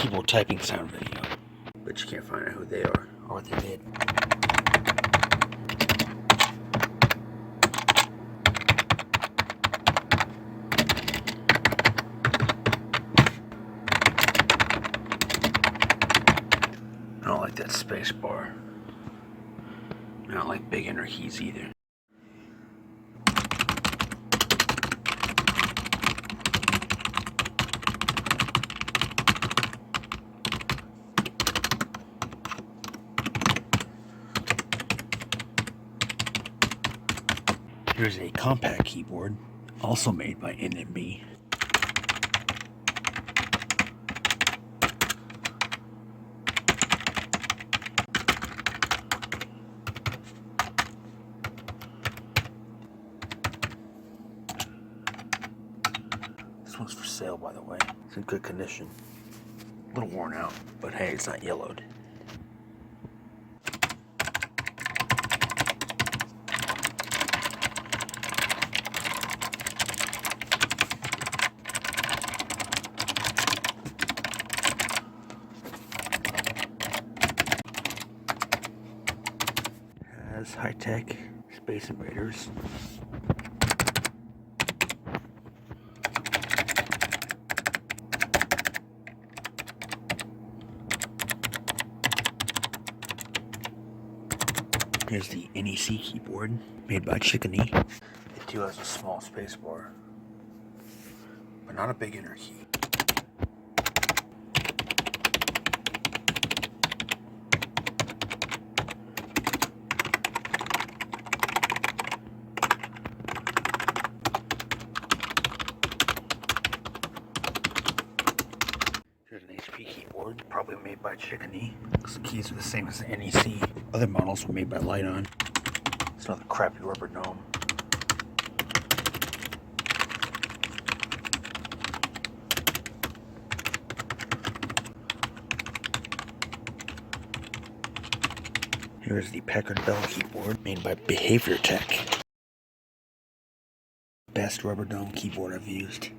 keyboard typing sound video, but you can't find out who they are or what they did. I don't like that space bar. I don't like big enter keys either. Here's a Compaq keyboard, also made by NMB. This one's for sale, by the way. It's in good condition. A little worn out, but hey, it's not yellowed. Has high-tech Space Invaders. Here's the NEC keyboard, made by Chicony. It too has a small space bar, but not a big enter key. Here's an HP keyboard, probably made by Chicony. The keys are the same as the NEC. Other models were made by LiteOn. It's another crappy rubber dome. Here's the Packard Bell keyboard, made by Behavior Tech. Best rubber dome keyboard I've used.